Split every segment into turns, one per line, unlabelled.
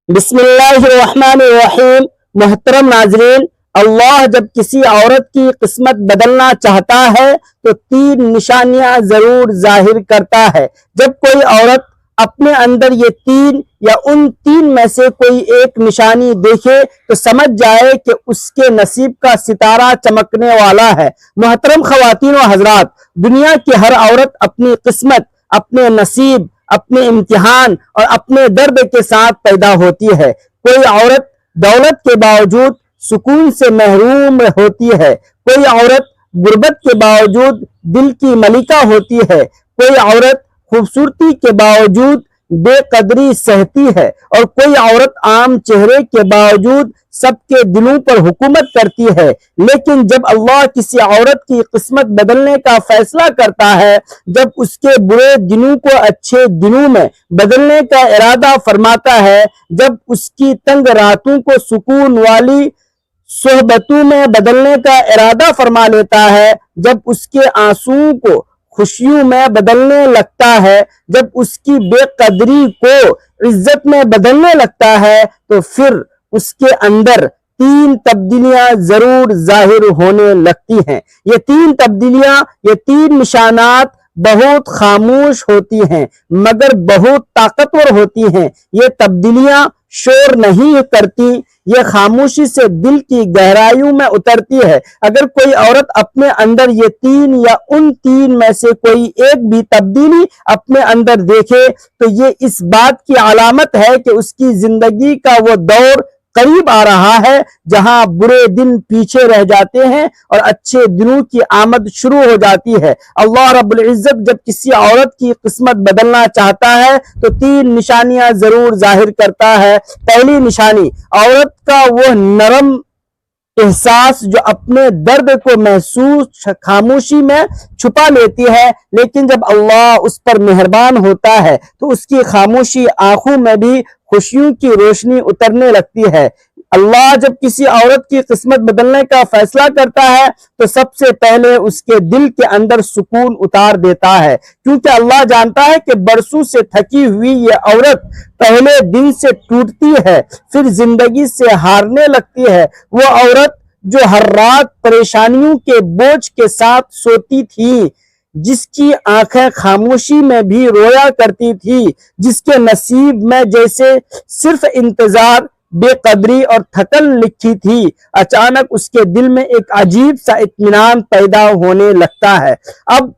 بسم اللہ الرحمن الرحیم۔ محترم ناظرین، اللہ جب کسی عورت کی قسمت بدلنا چاہتا ہے تو تین نشانیاں ضرور ظاہر کرتا ہے۔ جب کوئی عورت اپنے اندر یہ تین یا ان تین میں سے کوئی ایک نشانی دیکھے تو سمجھ جائے کہ اس کے نصیب کا ستارہ چمکنے والا ہے۔ محترم خواتین و حضرات، دنیا کی ہر عورت اپنی قسمت، اپنے نصیب، اپنے امتحان اور اپنے درد کے ساتھ پیدا ہوتی ہے۔ کوئی عورت دولت کے باوجود سکون سے محروم ہوتی ہے، کوئی عورت غربت کے باوجود دل کی ملکہ ہوتی ہے، کوئی عورت خوبصورتی کے باوجود بے قدری سہتی ہے، اور کوئی عورت عام چہرے کے باوجود سب کے دلوں پر حکومت کرتی ہے۔ لیکن جب اللہ کسی عورت کی قسمت بدلنے کا فیصلہ کرتا ہے، جب اس کے برے دنوں کو اچھے دنوں میں بدلنے کا ارادہ فرماتا ہے، جب اس کی تنگ راتوں کو سکون والی صحبتوں میں بدلنے کا ارادہ فرما لیتا ہے، جب اس کے آنسوؤں کو خوشیوں میں بدلنے لگتا ہے، جب اس کی بے قدری کو عزت میں بدلنے لگتا ہے، تو پھر اس کے اندر تین تبدیلیاں ضرور ظاہر ہونے لگتی ہیں۔ یہ تین تبدیلیاں، یہ تین نشانات بہت خاموش ہوتی ہیں مگر بہت طاقتور ہوتی ہیں۔ یہ تبدیلیاں شور نہیں کرتی، یہ خاموشی سے دل کی گہرائیوں میں اترتی ہے۔ اگر کوئی عورت اپنے اندر یہ تین یا ان تین میں سے کوئی ایک بھی تبدیلی اپنے اندر دیکھے تو یہ اس بات کی علامت ہے کہ اس کی زندگی کا وہ دور قریب آ رہا ہے جہاں برے دن پیچھے رہ جاتے ہیں اور اچھے دنوں کی آمد شروع ہو جاتی ہے۔ اللہ رب العزت جب کسی عورت کی قسمت بدلنا چاہتا ہے تو تین نشانیاں ضرور ظاہر کرتا ہے۔ پہلی نشانی، عورت کا وہ نرم احساس جو اپنے درد کو محسوس خاموشی میں چھپا لیتی ہے، لیکن جب اللہ اس پر مہربان ہوتا ہے تو اس کی خاموشی آنکھوں میں بھی خوشیوں کی روشنی اترنے لگتی ہے۔ اللہ جب کسی عورت کی قسمت بدلنے کا فیصلہ کرتا ہے تو سب سے پہلے اس کے دل کے اندر سکون اتار دیتا ہے، کیونکہ اللہ جانتا ہے کہ برسوں سے تھکی ہوئی یہ عورت پہلے دن سے ٹوٹتی ہے، پھر زندگی سے ہارنے لگتی ہے۔ وہ عورت جو ہر رات پریشانیوں کے بوجھ کے ساتھ سوتی تھی، جس کی آنکھیں خاموشی میں بھی رویا کرتی تھی، جس کے نصیب میں جیسے صرف انتظار، بے قدری اور تھکن لکھی تھی، اچانک اس کے دل میں ایک عجیب سا اطمینان پیدا ہونے لگتا ہے۔ اب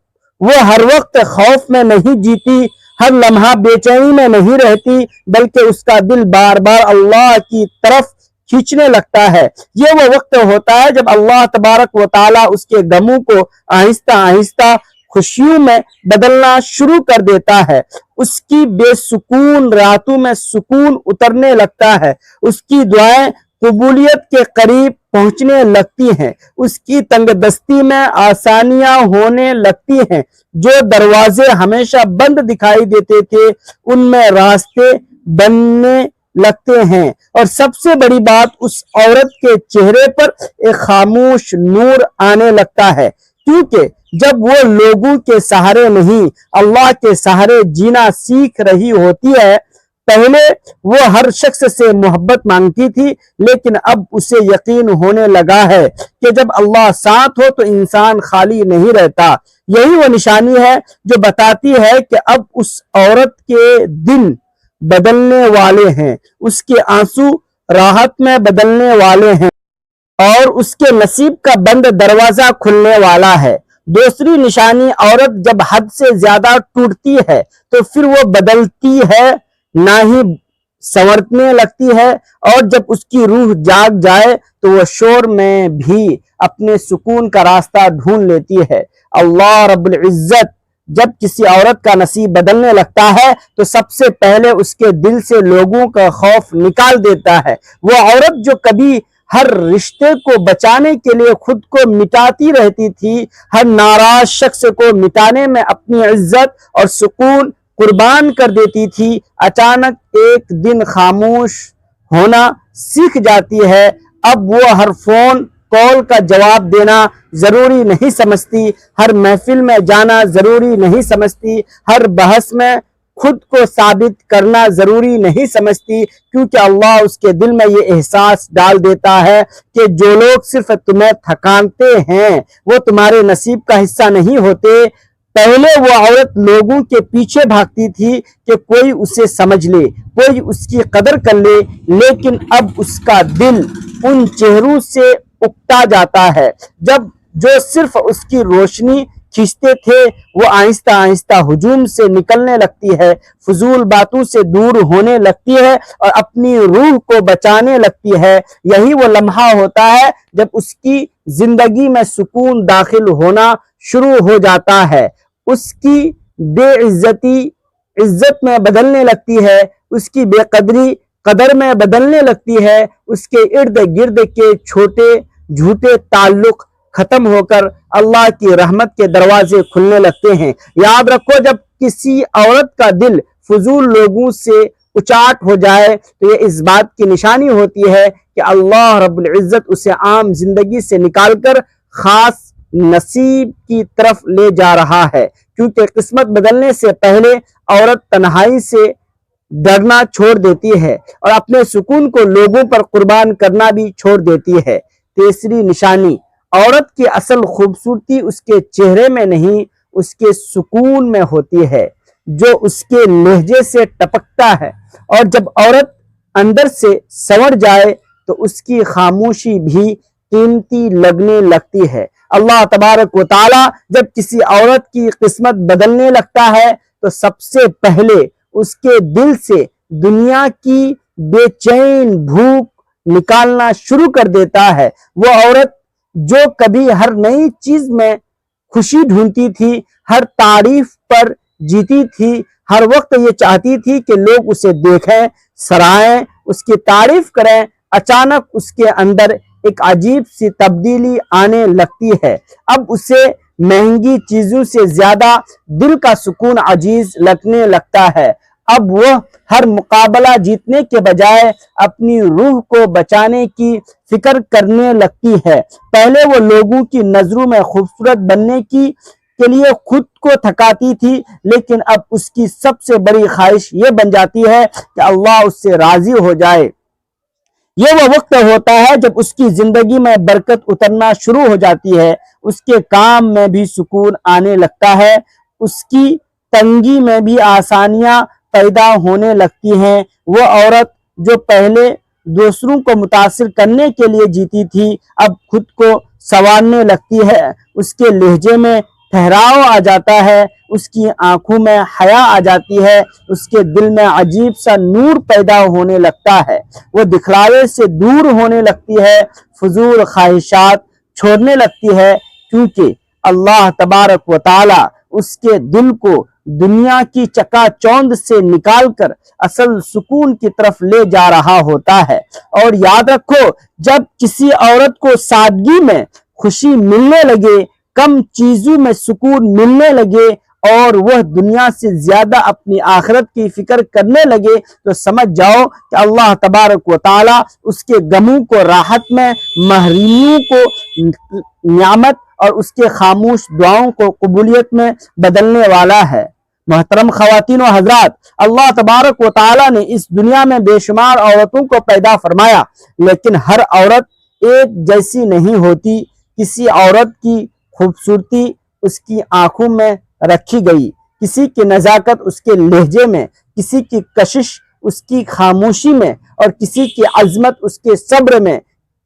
وہ ہر وقت خوف میں نہیں جیتی، ہر لمحہ بے چینی میں نہیں رہتی، بلکہ اس کا دل بار بار اللہ کی طرف کھینچنے لگتا ہے۔ یہ وہ وقت ہوتا ہے جب اللہ تبارک و تعالیٰ اس کے غموں کو آہستہ آہستہ خوشیوں میں بدلنا شروع کر دیتا ہے۔ اس کی بے سکون راتوں میں سکون اترنے لگتا ہے، اس کی دعائیں قبولیت کے قریب پہنچنے لگتی ہیں، اس کی تنگ دستی میں آسانیاں ہونے لگتی ہیں، جو دروازے ہمیشہ بند دکھائی دیتے تھے ان میں راستے بننے لگتے ہیں، اور سب سے بڑی بات، اس عورت کے چہرے پر ایک خاموش نور آنے لگتا ہے، کیونکہ جب وہ لوگوں کے سہارے نہیں اللہ کے سہارے جینا سیکھ رہی ہوتی ہے۔ پہلے وہ ہر شخص سے محبت مانگتی تھی، لیکن اب اسے یقین ہونے لگا ہے کہ جب اللہ ساتھ ہو تو انسان خالی نہیں رہتا۔ یہی وہ نشانی ہے جو بتاتی ہے کہ اب اس عورت کے دن بدلنے والے ہیں، اس کے آنسو راحت میں بدلنے والے ہیں اور اس کے نصیب کا بند دروازہ کھلنے والا ہے۔ دوسری نشانی، عورت جب حد سے زیادہ ٹوٹتی ہے تو پھر وہ بدلتی ہے نہ ہی سنورنے لگتی ہے، اور جب اس کی روح جاگ جائے تو وہ شور میں بھی اپنے سکون کا راستہ ڈھونڈ لیتی ہے۔ اللہ رب العزت جب کسی عورت کا نصیب بدلنے لگتا ہے تو سب سے پہلے اس کے دل سے لوگوں کا خوف نکال دیتا ہے۔ وہ عورت جو کبھی ہر رشتے کو بچانے کے لیے خود کو مٹاتی رہتی تھی، ہر ناراض شخص کو مٹانے میں اپنی عزت اور سکون قربان کر دیتی تھی، اچانک ایک دن خاموش ہونا سیکھ جاتی ہے۔ اب وہ ہر فون کال کا جواب دینا ضروری نہیں سمجھتی، ہر محفل میں جانا ضروری نہیں سمجھتی، ہر بحث میں خود کو ثابت کرنا ضروری نہیں سمجھتی، کیونکہ اللہ اس کے دل میں یہ احساس ڈال دیتا ہے کہ جو لوگ صرف تمہیں تھکانتے ہیں وہ تمہارے نصیب کا حصہ نہیں ہوتے۔ پہلے وہ عورت لوگوں کے پیچھے بھاگتی تھی کہ کوئی اسے سمجھ لے، کوئی اس کی قدر کر لے، لیکن اب اس کا دل ان چہروں سے اکتا جاتا ہے جو صرف اس کی روشنی کھینچتے تھے، وہ آہستہ آہستہ ہجوم سے نکلنے لگتی ہے، فضول باتوں سے دور ہونے لگتی ہے اور اپنی روح کو بچانے لگتی ہے۔ یہی وہ لمحہ ہوتا ہے جب اس کی زندگی میں سکون داخل ہونا شروع ہو جاتا ہے، اس کی بے عزتی عزت میں بدلنے لگتی ہے، اس کی بے قدری قدر میں بدلنے لگتی ہے، اس کے ارد گرد کے چھوٹے جھوٹے تعلق ختم ہو کر اللہ کی رحمت کے دروازے کھلنے لگتے ہیں۔ یاد رکھو، جب کسی عورت کا دل فضول لوگوں سے اچاٹ ہو جائے تو یہ اس بات کی نشانی ہوتی ہے کہ اللہ رب العزت اسے عام زندگی سے نکال کر خاص نصیب کی طرف لے جا رہا ہے، کیونکہ قسمت بدلنے سے پہلے عورت تنہائی سے ڈرنا چھوڑ دیتی ہے اور اپنے سکون کو لوگوں پر قربان کرنا بھی چھوڑ دیتی ہے۔ تیسری نشانی، عورت کی اصل خوبصورتی اس کے چہرے میں نہیں، اس کے سکون میں ہوتی ہے جو اس کے لہجے سے ٹپکتا ہے، اور جب عورت اندر سے سنور جائے تو اس کی خاموشی بھی قیمتی لگنے لگتی ہے۔ اللہ تبارک و تعالی جب کسی عورت کی قسمت بدلنے لگتا ہے تو سب سے پہلے اس کے دل سے دنیا کی بے چین بھوک نکالنا شروع کر دیتا ہے۔ وہ عورت جو کبھی ہر نئی چیز میں خوشی ڈھونڈتی تھی، ہر تعریف پر جیتی تھی، ہر وقت یہ چاہتی تھی کہ لوگ اسے دیکھیں، سرائیں، اس کی تعریف کریں، اچانک اس کے اندر ایک عجیب سی تبدیلی آنے لگتی ہے۔ اب اسے مہنگی چیزوں سے زیادہ دل کا سکون عزیز لگنے لگتا ہے۔ اب وہ ہر مقابلہ جیتنے کے بجائے اپنی روح کو بچانے کی فکر کرنے لگتی ہے۔ پہلے وہ لوگوں کی نظروں میں خوبصورت بننے کے لیے خود کو تھکاتی تھی، لیکن اب اس کی سب سے بڑی خواہش یہ بن جاتی ہے کہ اللہ اس سے راضی ہو جائے۔ یہ وہ وقت ہوتا ہے جب اس کی زندگی میں برکت اترنا شروع ہو جاتی ہے، اس کے کام میں بھی سکون آنے لگتا ہے، اس کی تنگی میں بھی آسانیاں پیدا ہونے لگتی ہیں۔ وہ عورت جو پہلے دوسروں کو متاثر کرنے کے لیے جیتی تھی، اب خود کو سنوارنے لگتی ہے، اس کے لہجے میں ٹھہراؤ آ جاتا ہے، اس کی آنکھوں میں حیا آ جاتی ہے، اس کے دل میں عجیب سا نور پیدا ہونے لگتا ہے، وہ دکھلاوے سے دور ہونے لگتی ہے، فضول خواہشات چھوڑنے لگتی ہے، کیونکہ اللہ تبارک و تعالی اس کے دل کو دنیا کی چکا چوند سے نکال کر اصل سکون کی طرف لے جا رہا ہوتا ہے۔ اور یاد رکھو، جب کسی عورت کو سادگی میں خوشی ملنے لگے، کم چیزوں میں سکون ملنے لگے اور وہ دنیا سے زیادہ اپنی آخرت کی فکر کرنے لگے، تو سمجھ جاؤ کہ اللہ تبارک و تعالی اس کے غموں کو راحت میں، محرومیوں کو نعمت اور اس کے خاموش دعاؤں کو قبولیت میں بدلنے والا ہے۔ محترم خواتین و حضرات، اللہ تبارک و تعالی نے اس دنیا میں بے شمار عورتوں کو پیدا فرمایا، لیکن ہر عورت ایک جیسی نہیں ہوتی۔ کسی عورت کی خوبصورتی اس کی آنکھوں میں رکھی گئی، کسی کی نزاکت اس کے لہجے میں، کسی کی کشش اس کی خاموشی میں، اور کسی کی عظمت اس کے صبر میں۔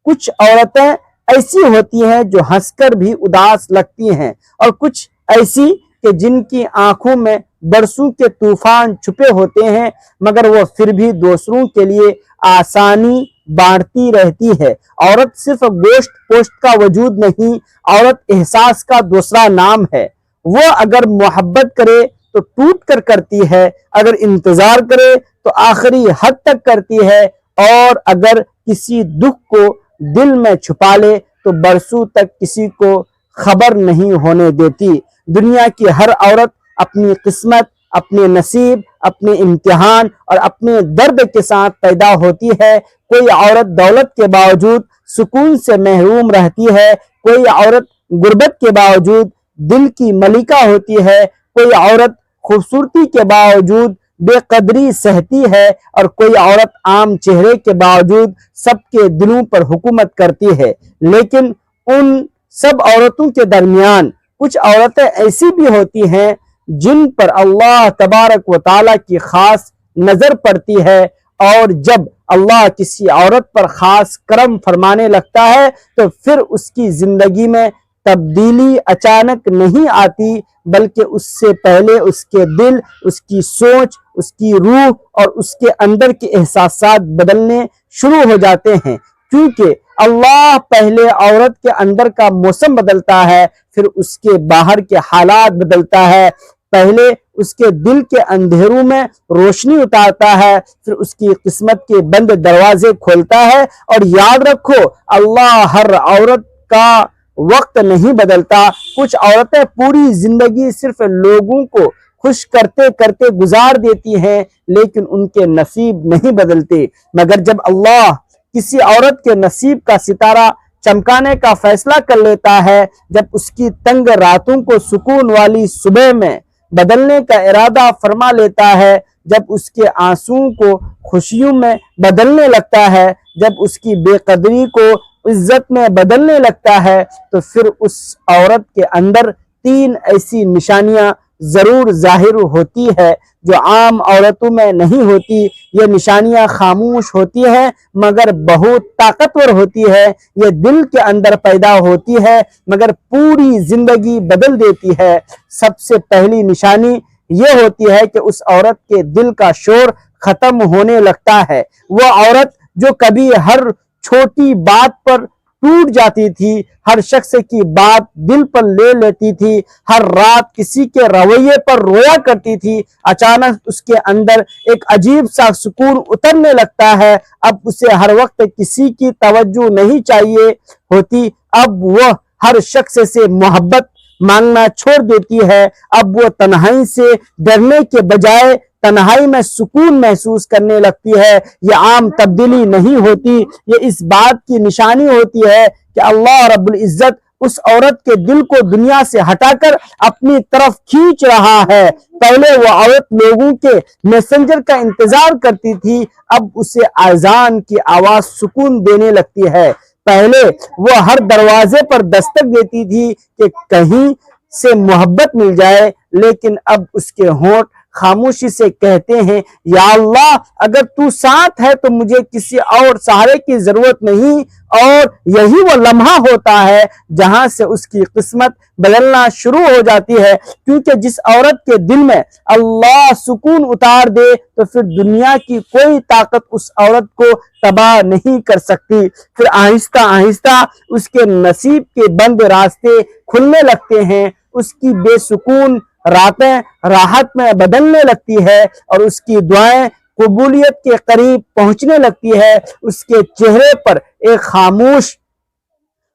کچھ عورتیں ایسی ہوتی ہیں جو ہنس کر بھی اداس لگتی ہیں، اور کچھ ایسی کہ جن کی آنکھوں میں برسوں کے طوفان چھپے ہوتے ہیں، مگر وہ پھر بھی دوسروں کے لیے آسانی بانٹتی رہتی ہے۔ عورت صرف گوشت پوشت کا وجود نہیں، عورت احساس کا دوسرا نام ہے۔ وہ اگر محبت کرے تو ٹوٹ کر کرتی ہے، اگر انتظار کرے تو آخری حد تک کرتی ہے، اور اگر کسی دکھ کو دل میں چھپا لے تو برسوں تک کسی کو خبر نہیں ہونے دیتی۔ دنیا کی ہر عورت اپنی قسمت، اپنے نصیب، اپنے امتحان اور اپنے درد کے ساتھ پیدا ہوتی ہے۔ کوئی عورت دولت کے باوجود سکون سے محروم رہتی ہے، کوئی عورت غربت کے باوجود دل کی ملکہ ہوتی ہے، کوئی عورت خوبصورتی کے باوجود بے قدری سہتی ہے، اور کوئی عورت عام چہرے کے باوجود سب کے دلوں پر حکومت کرتی ہے۔ لیکن ان سب عورتوں کے درمیان کچھ عورتیں ایسی بھی ہوتی ہیں جن پر اللہ تبارک و تعالیٰ کی خاص نظر پڑتی ہے، اور جب اللہ کسی عورت پر خاص کرم فرمانے لگتا ہے تو پھر اس کی زندگی میں تبدیلی اچانک نہیں آتی، بلکہ اس سے پہلے اس کے دل، اس کی سوچ، اس کی روح اور اس کے اندر کے احساسات بدلنے شروع ہو جاتے ہیں، کیونکہ اللہ پہلے عورت کے اندر کا موسم بدلتا ہے، پھر اس کے باہر کے حالات بدلتا ہے۔ پہلے اس کے دل کے اندھیروں میں روشنی اتارتا ہے، پھر اس کی قسمت کے بند دروازے کھولتا ہے۔ اور یاد رکھو، اللہ ہر عورت کا وقت نہیں بدلتا۔ کچھ عورتیں پوری زندگی صرف لوگوں کو خوش کرتے کرتے گزار دیتی ہیں، لیکن ان کے نصیب نہیں بدلتے۔ مگر جب اللہ کسی عورت کے نصیب کا ستارہ چمکانے کا فیصلہ کر لیتا ہے، جب اس کی تنگ راتوں کو سکون والی صبح میں بدلنے کا ارادہ فرما لیتا ہے، جب اس کے آنسوؤں کو خوشیوں میں بدلنے لگتا ہے، جب اس کی بے قدری کو عزت میں بدلنے لگتا ہے، تو پھر اس عورت کے اندر 3 ایسی نشانیاں ضرور ظاہر ہوتی ہے جو عام عورتوں میں نہیں ہوتی۔ یہ نشانیاں خاموش ہوتی ہیں مگر بہت طاقتور ہوتی ہے۔ یہ دل کے اندر پیدا ہوتی ہے مگر پوری زندگی بدل دیتی ہے۔ سب سے پہلی نشانی یہ ہوتی ہے کہ اس عورت کے دل کا شور ختم ہونے لگتا ہے۔ وہ عورت جو کبھی ہر چھوٹی بات پر ٹوٹ جاتی تھی، ہر شخص کی بات دل پر لے لیتی تھی، ہر رات کسی کے رویے پر رویا کرتی تھی، اچانک اس کے اندر ایک عجیب سا سکون اترنے لگتا ہے۔ اب اسے ہر وقت کسی کی توجہ نہیں چاہیے ہوتی، اب وہ ہر شخص سے محبت مانگنا چھوڑ دیتی ہے۔ اب وہ تنہائی سے ڈرنے کے بجائے تنہائی میں سکون محسوس کرنے لگتی ہے۔ یہ عام تبدیلی نہیں ہوتی، یہ اس بات کی نشانی ہوتی ہے کہ اللہ رب العزت اس عورت کے دل کو دنیا سے ہٹا کر اپنی طرف کھینچ رہا ہے۔ پہلے وہ عورت لوگوں کے میسنجر کا انتظار کرتی تھی، اب اسے اذان کی آواز سکون دینے لگتی ہے۔ پہلے وہ ہر دروازے پر دستک دیتی تھی کہ کہیں سے محبت مل جائے، لیکن اب اس کے ہونٹ خاموشی سے کہتے ہیں، یا اللہ اگر تو ساتھ ہے تو مجھے کسی اور سہارے کی ضرورت نہیں۔ اور یہی وہ لمحہ ہوتا ہے جہاں سے اس کی قسمت بدلنا شروع ہو جاتی ہے، کیونکہ جس عورت کے دل میں اللہ سکون اتار دے تو پھر دنیا کی کوئی طاقت اس عورت کو تباہ نہیں کر سکتی۔ پھر آہستہ آہستہ اس کے نصیب کے بند راستے کھلنے لگتے ہیں، اس کی بے سکون راتیں راحت میں بدلنے لگتی ہے، اور اس کی دعائیں قبولیت کے قریب پہنچنے لگتی ہے۔ اس کے چہرے پر ایک خاموش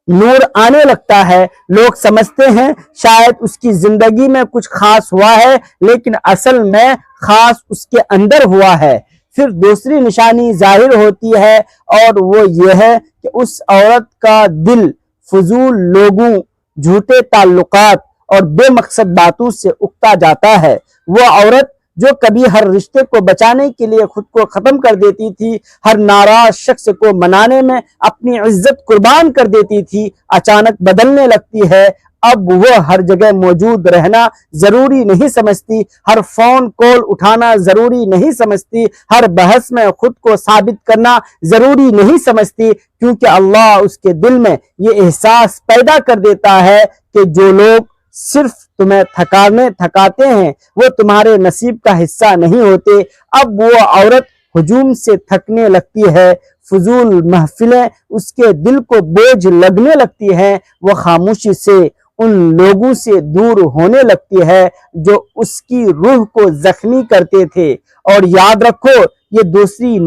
نور آنے لگتا ہے۔ لوگ سمجھتے ہیں شاید اس کی زندگی میں کچھ خاص ہوا ہے، لیکن اصل میں خاص اس کے اندر ہوا ہے۔ پھر دوسری نشانی ظاہر ہوتی ہے، اور وہ یہ ہے کہ اس عورت کا دل فضول لوگوں، جھوٹے تعلقات اور بے مقصد باتوں سے اکتا جاتا ہے۔ وہ عورت جو کبھی ہر رشتے کو بچانے کے لیے خود کو ختم کر دیتی تھی، ہر ناراض شخص کو منانے میں اپنی عزت قربان کر دیتی تھی، اچانک بدلنے لگتی ہے۔ اب وہ ہر جگہ موجود رہنا ضروری نہیں سمجھتی، ہر فون کال اٹھانا ضروری نہیں سمجھتی، ہر بحث میں خود کو ثابت کرنا ضروری نہیں سمجھتی، کیونکہ اللہ اس کے دل میں یہ احساس پیدا کر دیتا ہے کہ جو لوگ صرف تمہیں تھکاتے ہیں وہ تمہارے نصیب کا حصہ نہیں ہوتے۔ اب وہ عورت ہجوم سے تھکنے لگتی ہے، فضول محفلیں اس کے دل کو بوجھ لگنے لگتی ہیں، وہ خاموشی سے ان لوگوں سے دور ہونے لگتی ہے جو اس کی روح کو زخمی کرتے تھے۔ اور یاد رکھو، یہ دوسری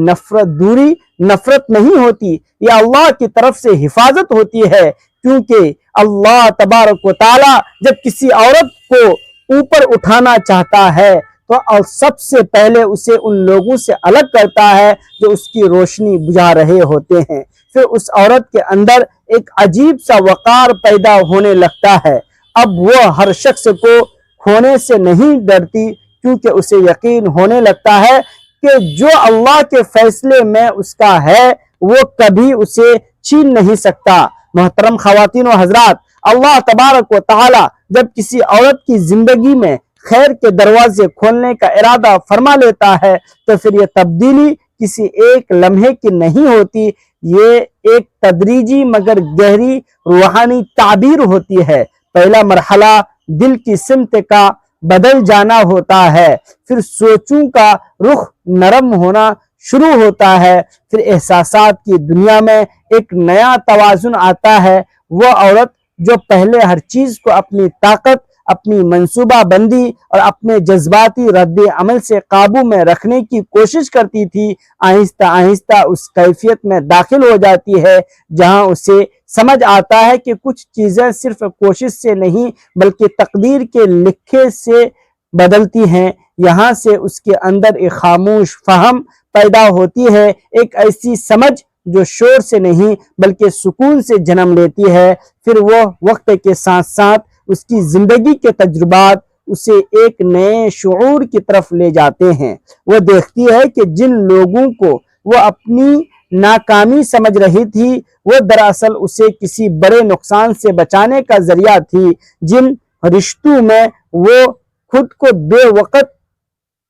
دوری نفرت نہیں ہوتی، یہ اللہ کی طرف سے حفاظت ہوتی ہے، کیونکہ اللہ تبارک و تعالی جب کسی عورت کو اوپر اٹھانا چاہتا ہے تو سب سے پہلے اسے ان لوگوں سے الگ کرتا ہے جو اس کی روشنی بجھا رہے ہوتے ہیں۔ پھر اس عورت کے اندر ایک عجیب سا وقار پیدا ہونے لگتا ہے۔ اب وہ ہر شخص کو کھونے سے نہیں ڈرتی، کیونکہ اسے یقین ہونے لگتا ہے کہ جو اللہ کے فیصلے میں اس کا ہے وہ کبھی اسے چھین نہیں سکتا۔ محترم خواتین و حضرات، اللہ تبارک و تعالی جب کسی عورت کی زندگی میں خیر کے دروازے کھولنے کا ارادہ فرما لیتا ہے تو پھر یہ تبدیلی کسی ایک لمحے کی نہیں ہوتی، یہ ایک تدریجی مگر گہری روحانی تعبیر ہوتی ہے۔ پہلا مرحلہ دل کی سمت کا بدل جانا ہوتا ہے، پھر سوچوں کا رخ نرم ہونا شروع ہوتا ہے، پھر احساسات کی دنیا میں ایک نیا توازن آتا ہے۔ وہ عورت جو پہلے ہر چیز کو اپنی طاقت، اپنی منصوبہ بندی اور اپنے جذباتی رد عمل سے قابو میں رکھنے کی کوشش کرتی تھی، آہستہ آہستہ اس کیفیت میں داخل ہو جاتی ہے جہاں اسے سمجھ آتا ہے کہ کچھ چیزیں صرف کوشش سے نہیں بلکہ تقدیر کے لکھے سے بدلتی ہیں۔ یہاں سے اس کے اندر ایک خاموش فہم پیدا ہوتی ہے، ایک ایسی سمجھ جو شور سے نہیں بلکہ سکون سے جنم لیتی ہے۔ پھر وہ وقت کے ساتھ ساتھ اس کی زندگی کے تجربات اسے ایک نئے شعور کی طرف لے جاتے ہیں۔ وہ دیکھتی ہے کہ جن لوگوں کو وہ اپنی ناکامی سمجھ رہی تھی وہ دراصل اسے کسی بڑے نقصان سے بچانے کا ذریعہ تھی، جن رشتوں میں وہ خود کو بے وقت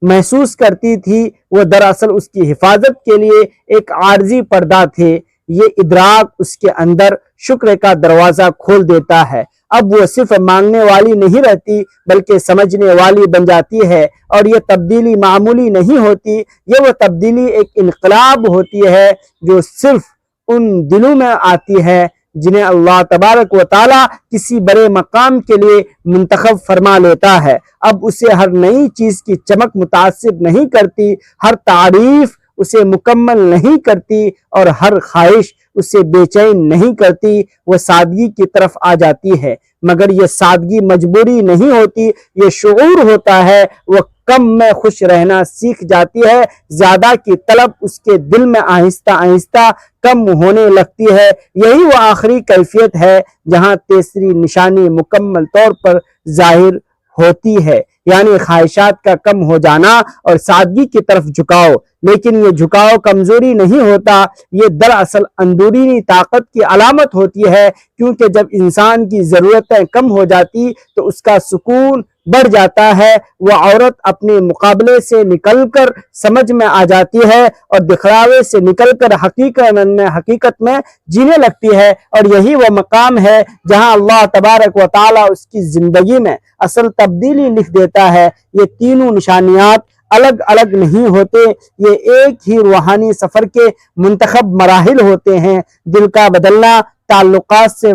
محسوس کرتی تھی وہ دراصل اس کی حفاظت کے لیے ایک عارضی پردہ تھے۔ یہ ادراک اس کے اندر شکر کا دروازہ کھول دیتا ہے۔ اب وہ صرف مانگنے والی نہیں رہتی بلکہ سمجھنے والی بن جاتی ہے، اور یہ تبدیلی معمولی نہیں ہوتی، یہ وہ تبدیلی ایک انقلاب ہوتی ہے جو صرف ان دلوں میں آتی ہے جنہیں اللہ تبارک و تعالی کسی بڑے مقام کے لیے منتخب فرما لیتا ہے۔ اب اسے ہر نئی چیز کی چمک متاثر نہیں کرتی، ہر تعریف اسے مکمل نہیں کرتی اور ہر خواہش اسے بے چین نہیں کرتی، وہ سادگی کی طرف آ جاتی ہے۔ مگر یہ سادگی مجبوری نہیں ہوتی، یہ شعور ہوتا ہے۔ وہ کم میں خوش رہنا سیکھ جاتی ہے، زیادہ کی طلب اس کے دل میں آہستہ آہستہ کم ہونے لگتی ہے۔ یہی وہ آخری کیفیت ہے جہاں تیسری نشانی مکمل طور پر ظاہر ہوتی ہے، یعنی خواہشات کا کم ہو جانا اور سادگی کی طرف جھکاؤ۔ لیکن یہ جھکاؤ کمزوری نہیں ہوتا، یہ دراصل اندرونی طاقت کی علامت ہوتی ہے، کیونکہ جب انسان کی ضرورتیں کم ہو جاتی تو اس کا سکون بڑھ جاتا ہے۔ وہ عورت اپنے مقابلے سے نکل کر سمجھ میں آ جاتی ہے اور دکھلاوے سے نکل کر حقیقت میں جینے لگتی ہے، اور یہی وہ مقام ہے جہاں اللہ تبارک و تعالی اس کی زندگی میں اصل تبدیلی لکھ دیتا ہے۔ یہ تینوں نشانیات الگ الگ نہیں ہوتے، یہ ایک ہی روحانی سفر کے منتخب مراحل ہوتے ہیں۔ دل کا بدلنا، تعلقات سے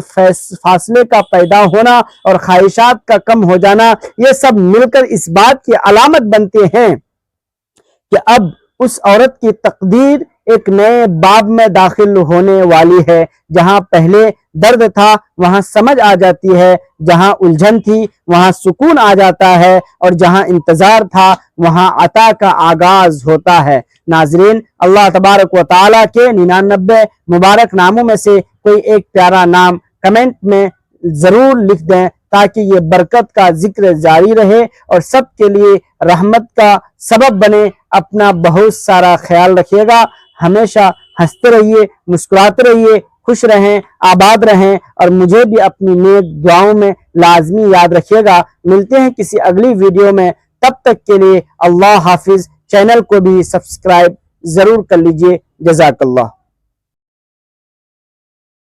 فاصلے کا پیدا ہونا اور خواہشات کا کم ہو جانا، یہ سب مل کر اس بات کی علامت بنتے ہیں کہ اب اس عورت کی تقدیر ایک نئے باب میں داخل ہونے والی ہے۔ جہاں پہلے درد تھا وہاں سمجھ آ جاتی ہے، جہاں الجھن تھی وہاں سکون آ جاتا ہے، اور جہاں انتظار تھا وہاں عطا کا آغاز ہوتا ہے۔ ناظرین، اللہ تبارک و تعالیٰ کے 99 مبارک ناموں میں سے کوئی ایک پیارا نام کمنٹ میں ضرور لکھ دیں تاکہ یہ برکت کا ذکر جاری رہے اور سب کے لیے رحمت کا سبب بنے۔ اپنا بہت سارا خیال رکھیے گا، ہمیشہ ہنستے رہیے، مسکراتے رہیے، خوش رہیں، آباد رہیں، اور مجھے بھی اپنی نیک دعاؤں میں لازمی یاد رکھیے گا۔ ملتے ہیں کسی اگلی ویڈیو میں، تب تک کے لیے اللہ حافظ۔ چینل کو بھی سبسکرائب ضرور کر لیجئے۔ جزاک اللہ۔